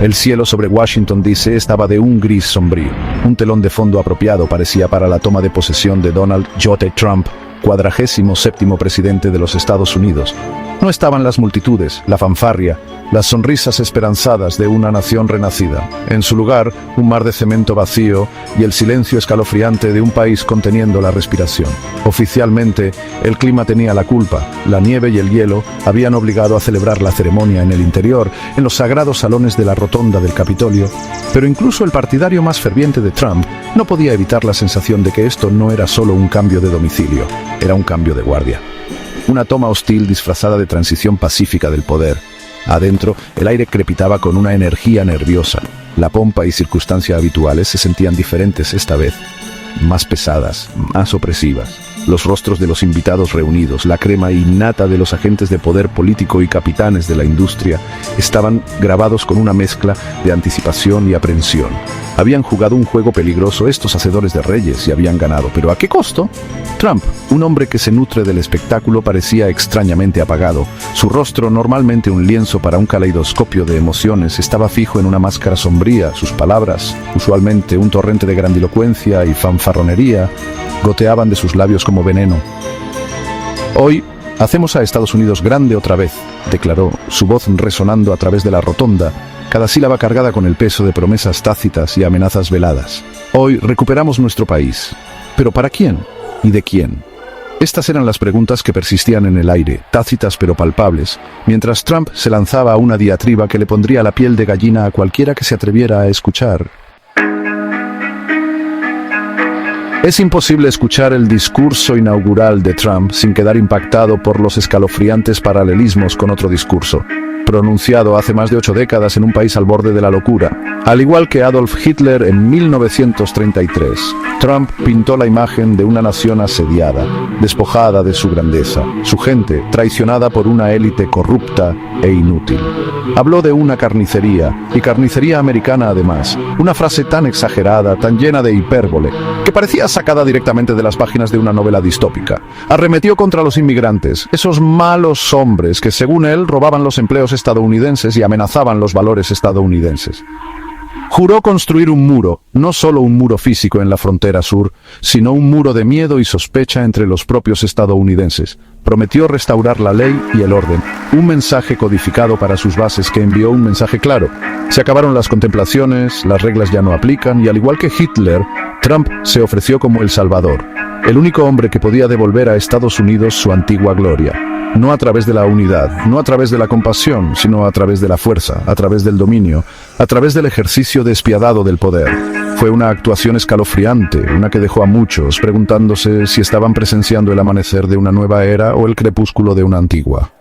El cielo sobre Washington, D.C. estaba de un gris sombrío. Un telón de fondo apropiado parecía para la toma de posesión de Donald J. Trump, 47º presidente de los Estados Unidos. No estaban las multitudes, la fanfarria, las sonrisas esperanzadas de una nación renacida. En su lugar, un mar de cemento vacío y el silencio escalofriante de un país conteniendo la respiración. Oficialmente, el clima tenía la culpa. La nieve y el hielo habían obligado a celebrar la ceremonia en el interior, en los sagrados salones de la rotonda del Capitolio. Pero incluso el partidario más ferviente de Trump no podía evitar la sensación de que esto no era solo un cambio de domicilio, era un cambio de guardia. Una toma hostil disfrazada de transición pacífica del poder. Adentro, el aire crepitaba con una energía nerviosa. La pompa y circunstancia habituales se sentían diferentes esta vez, más pesadas, más opresivas. Los rostros de los invitados reunidos, la crema innata de los agentes de poder político y capitanes de la industria, estaban grabados con una mezcla de anticipación y aprensión. Habían jugado un juego peligroso estos hacedores de reyes y habían ganado, ¿pero a qué costo? Trump, un hombre que se nutre del espectáculo, parecía extrañamente apagado. Su rostro, normalmente un lienzo para un caleidoscopio de emociones, estaba fijo en una máscara sombría. Sus palabras, usualmente un torrente de grandilocuencia y fanfarronería, goteaban de sus labios como veneno. Hoy hacemos a Estados Unidos grande otra vez, declaró, su voz resonando a través de la rotonda, cada sílaba cargada con el peso de promesas tácitas y amenazas veladas. Hoy recuperamos nuestro país. ¿Pero para quién? ¿Y de quién? Estas eran las preguntas que persistían en el aire, tácitas pero palpables, mientras Trump se lanzaba a una diatriba que le pondría la piel de gallina a cualquiera que se atreviera a escuchar. Es imposible escuchar el discurso inaugural de Trump sin quedar impactado por los escalofriantes paralelismos con otro discurso, pronunciado hace más de 8 décadas en un país al borde de la locura. Al igual que Adolf Hitler en 1933, Trump pintó la imagen de una nación asediada, despojada de su grandeza, su gente traicionada por una élite corrupta e inútil. Habló de una carnicería, y carnicería americana además, una frase tan exagerada, tan llena de hipérbole, que parecía sacada directamente de las páginas de una novela distópica. Arremetió contra los inmigrantes, esos malos hombres que, según él, robaban los empleos estadounidenses y amenazaban los valores estadounidenses. Juró construir un muro, no solo un muro físico en la frontera sur, sino un muro de miedo y sospecha entre los propios estadounidenses. Prometió restaurar la ley y el orden, un mensaje codificado para sus bases que envió un mensaje claro. Se acabaron las contemplaciones, las reglas ya no aplican y al igual que Hitler, Trump se ofreció como el Salvador, el único hombre que podía devolver a Estados Unidos su antigua gloria. No a través de la unidad, no a través de la compasión, sino a través de la fuerza, a través del dominio, a través del ejercicio despiadado del poder. Fue una actuación escalofriante, una que dejó a muchos preguntándose si estaban presenciando el amanecer de una nueva era o el crepúsculo de una antigua.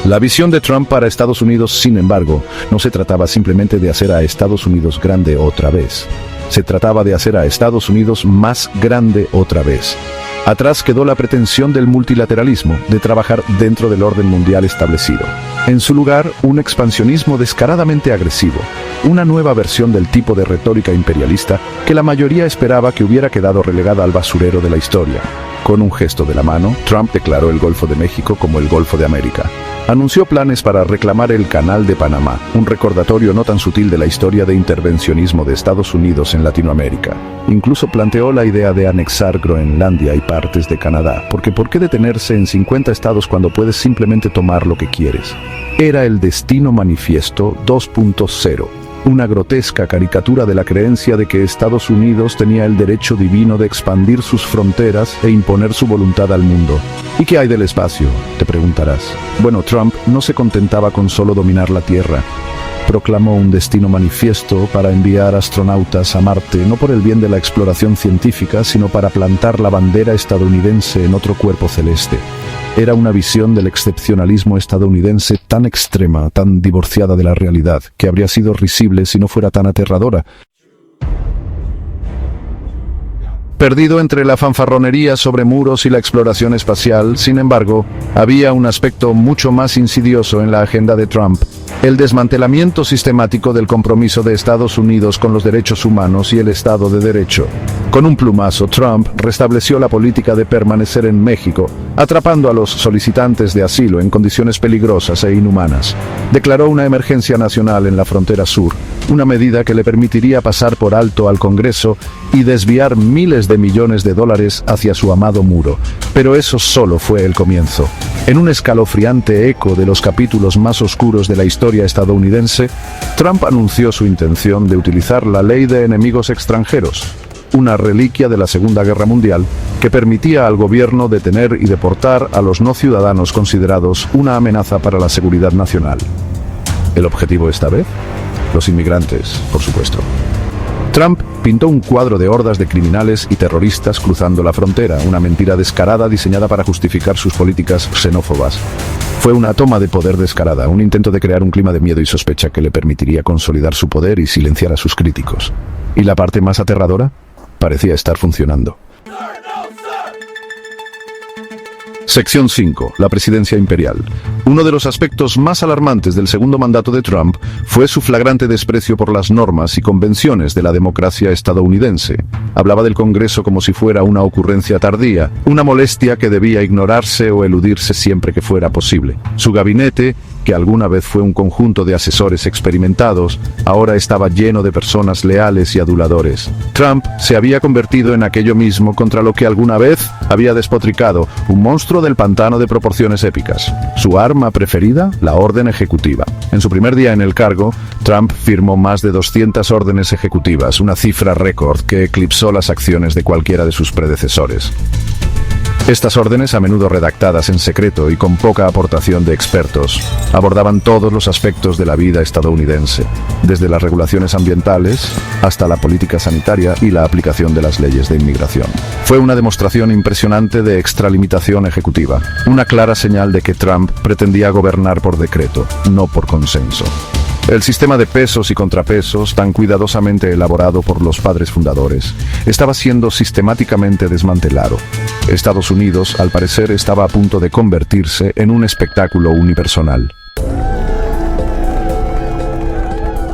La visión de Trump para Estados Unidos, sin embargo, no se trataba simplemente de hacer a Estados Unidos grande otra vez. Se trataba de hacer a Estados Unidos más grande otra vez. Atrás quedó la pretensión del multilateralismo, de trabajar dentro del orden mundial establecido. En su lugar, un expansionismo descaradamente agresivo, una nueva versión del tipo de retórica imperialista que la mayoría esperaba que hubiera quedado relegada al basurero de la historia. Con un gesto de la mano, Trump declaró el Golfo de México como el Golfo de América. Anunció planes para reclamar el Canal de Panamá, un recordatorio no tan sutil de la historia de intervencionismo de Estados Unidos en Latinoamérica. Incluso planteó la idea de anexar Groenlandia y partes de Canadá, porque ¿por qué detenerse en 50 estados cuando puedes simplemente tomar lo que quieres? Era el Destino Manifiesto 2.0. Una grotesca caricatura de la creencia de que Estados Unidos tenía el derecho divino de expandir sus fronteras e imponer su voluntad al mundo. ¿Y qué hay del espacio?, te preguntarás. Bueno, Trump no se contentaba con solo dominar la Tierra. Proclamó un destino manifiesto para enviar astronautas a Marte, no por el bien de la exploración científica, sino para plantar la bandera estadounidense en otro cuerpo celeste. Era una visión del excepcionalismo estadounidense tan extrema, tan divorciada de la realidad, que habría sido risible si no fuera tan aterradora. Perdido entre la fanfarronería sobre muros y la exploración espacial, sin embargo, había un aspecto mucho más insidioso en la agenda de Trump. El desmantelamiento sistemático del compromiso de Estados Unidos con los derechos humanos y el Estado de Derecho. Con un plumazo, Trump restableció la política de permanecer en México, atrapando a los solicitantes de asilo en condiciones peligrosas e inhumanas. Declaró una emergencia nacional en la frontera sur, una medida que le permitiría pasar por alto al Congreso y desviar miles de millones de dólares hacia su amado muro. Pero eso solo fue el comienzo. En un escalofriante eco de los capítulos más oscuros de la historia estadounidense, Trump anunció su intención de utilizar la Ley de Enemigos Extranjeros, una reliquia de la Segunda Guerra Mundial que permitía al gobierno detener y deportar a los no ciudadanos considerados una amenaza para la seguridad nacional. ¿El objetivo esta vez? Los inmigrantes, por supuesto. Trump pintó un cuadro de hordas de criminales y terroristas cruzando la frontera, una mentira descarada diseñada para justificar sus políticas xenófobas. Fue una toma de poder descarada, un intento de crear un clima de miedo y sospecha que le permitiría consolidar su poder y silenciar a sus críticos. ¿Y la parte más aterradora? Parecía estar funcionando. Sección 5. La presidencia imperial. Uno de los aspectos más alarmantes del segundo mandato de Trump fue su flagrante desprecio por las normas y convenciones de la democracia estadounidense. Hablaba del Congreso como si fuera una ocurrencia tardía, una molestia que debía ignorarse o eludirse siempre que fuera posible. Su gabinete, que alguna vez fue un conjunto de asesores experimentados, ahora estaba lleno de personas leales y aduladores. Trump se había convertido en aquello mismo contra lo que alguna vez había despotricado, un monstruo del pantano de proporciones épicas. Su arma preferida, la orden ejecutiva. En su primer día en el cargo, Trump firmó más de 200 órdenes ejecutivas, una cifra récord que eclipsó las acciones de cualquiera de sus predecesores. Estas órdenes, a menudo redactadas en secreto y con poca aportación de expertos, abordaban todos los aspectos de la vida estadounidense, desde las regulaciones ambientales hasta la política sanitaria y la aplicación de las leyes de inmigración. Fue una demostración impresionante de extralimitación ejecutiva, una clara señal de que Trump pretendía gobernar por decreto, no por consenso. El sistema de pesos y contrapesos, tan cuidadosamente elaborado por los padres fundadores, estaba siendo sistemáticamente desmantelado. Estados Unidos, al parecer, estaba a punto de convertirse en un espectáculo unipersonal.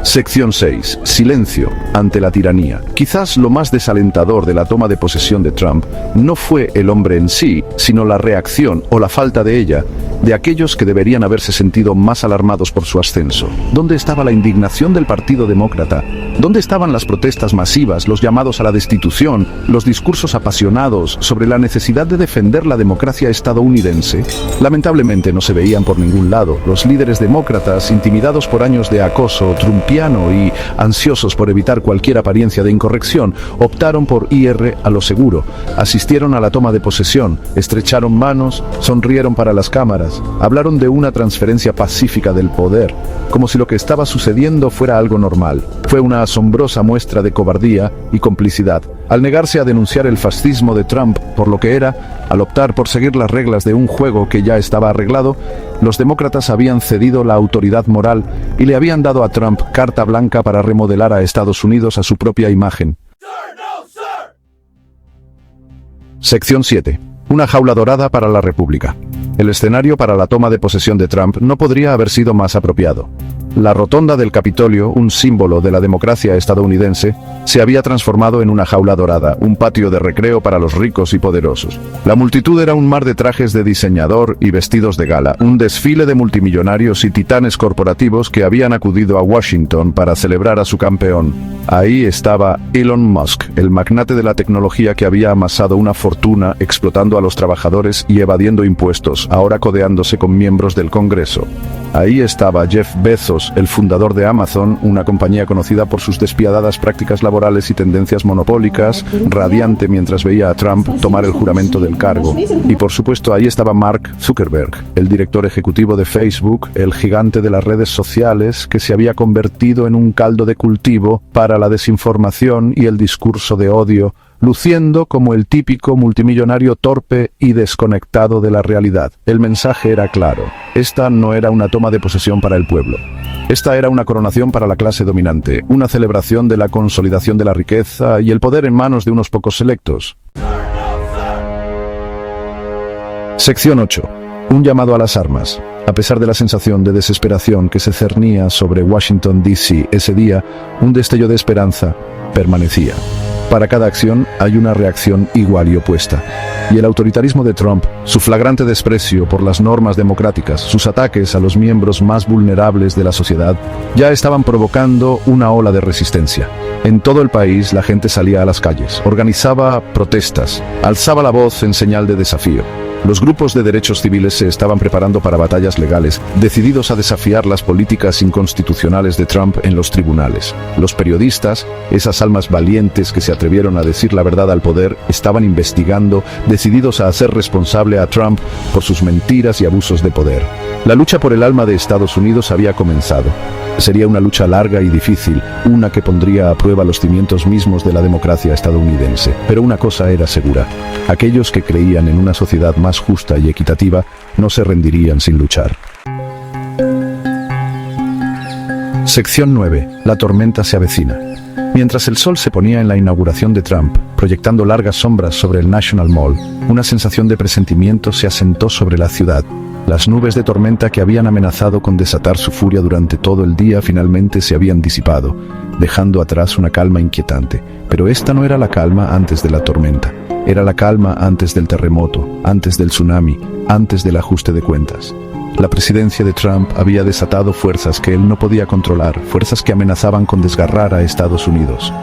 Sección 6. Silencio ante la tiranía. Quizás lo más desalentador de la toma de posesión de Trump no fue el hombre en sí, sino la reacción o la falta de ella de aquellos que deberían haberse sentido más alarmados por su ascenso. ¿Dónde estaba la indignación del Partido Demócrata? ¿Dónde estaban las protestas masivas, los llamados a la destitución, los discursos apasionados sobre la necesidad de defender la democracia estadounidense? Lamentablemente no se veían por ningún lado. Los líderes demócratas, intimidados por años de acoso trumpiano y ansiosos por evitar cualquier apariencia de incorrección, optaron por ir a lo seguro. Asistieron a la toma de posesión, estrecharon manos, sonrieron para las cámaras, hablaron de una transferencia pacífica del poder, como si lo que estaba sucediendo fuera algo normal. Fue una asombrosa muestra de cobardía y complicidad. Al negarse a denunciar el fascismo de Trump por lo que era, al optar por seguir las reglas de un juego que ya estaba arreglado, los demócratas habían cedido la autoridad moral y le habían dado a Trump carta blanca para remodelar a Estados Unidos a su propia imagen. Sección 7. Una jaula dorada para la República. El escenario para la toma de posesión de Trump no podría haber sido más apropiado. La rotonda del Capitolio, un símbolo de la democracia estadounidense, se había transformado en una jaula dorada, un patio de recreo para los ricos y poderosos. La multitud era un mar de trajes de diseñador y vestidos de gala, un desfile de multimillonarios y titanes corporativos que habían acudido a Washington para celebrar a su campeón. Ahí estaba Elon Musk, el magnate de la tecnología que había amasado una fortuna explotando a los trabajadores y evadiendo impuestos, ahora codeándose con miembros del Congreso. Ahí estaba Jeff Bezos, el fundador de Amazon, una compañía conocida por sus despiadadas prácticas laborales y tendencias monopólicas, radiante mientras veía a Trump tomar el juramento del cargo. Y por supuesto ahí estaba Mark Zuckerberg, el director ejecutivo de Facebook, el gigante de las redes sociales que se había convertido en un caldo de cultivo para la desinformación y el discurso de odio, luciendo como el típico multimillonario torpe y desconectado de la realidad. El mensaje era claro. Esta no era una toma de posesión para el pueblo. Esta era una coronación para la clase dominante, una celebración de la consolidación de la riqueza y el poder en manos de unos pocos selectos. Sección 8. Un llamado a las armas. A pesar de la sensación de desesperación que se cernía sobre Washington, D.C. ese día, un destello de esperanza permanecía. Para cada acción hay una reacción igual y opuesta. Y el autoritarismo de Trump, su flagrante desprecio por las normas democráticas, sus ataques a los miembros más vulnerables de la sociedad, ya estaban provocando una ola de resistencia. En todo el país la gente salía a las calles, organizaba protestas, alzaba la voz en señal de desafío. Los grupos de derechos civiles se estaban preparando para batallas legales, decididos a desafiar las políticas inconstitucionales de Trump en los tribunales. Los periodistas, esas almas valientes que se atrevieron a decir la verdad al poder, estaban investigando, decididos a hacer responsable a Trump por sus mentiras y abusos de poder. La lucha por el alma de Estados Unidos había comenzado. Sería una lucha larga y difícil, una que pondría a prueba los cimientos mismos de la democracia estadounidense. Pero una cosa era segura: aquellos que creían en una sociedad más justa y equitativa no se rendirían sin luchar. Sección 9. La tormenta se avecina. Mientras el sol se ponía en la inauguración de Trump, proyectando largas sombras sobre el National Mall, una sensación de presentimiento se asentó sobre la ciudad. Las nubes de tormenta que habían amenazado con desatar su furia durante todo el día finalmente se habían disipado, dejando atrás una calma inquietante. Pero esta no era la calma antes de la tormenta. Era la calma antes del terremoto, antes del tsunami, antes del ajuste de cuentas. La presidencia de Trump había desatado fuerzas que él no podía controlar, fuerzas que amenazaban con desgarrar a Estados Unidos.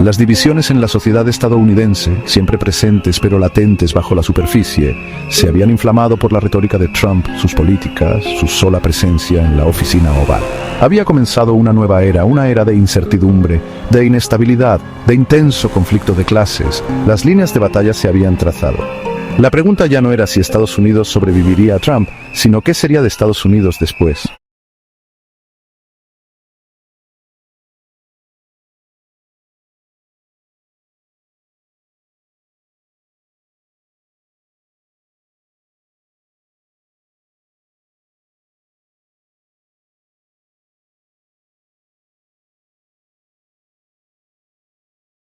Las divisiones en la sociedad estadounidense, siempre presentes pero latentes bajo la superficie, se habían inflamado por la retórica de Trump, sus políticas, su sola presencia en la oficina oval. Había comenzado una nueva era, una era de incertidumbre, de inestabilidad, de intenso conflicto de clases. Las líneas de batalla se habían trazado. La pregunta ya no era si Estados Unidos sobreviviría a Trump, sino qué sería de Estados Unidos después.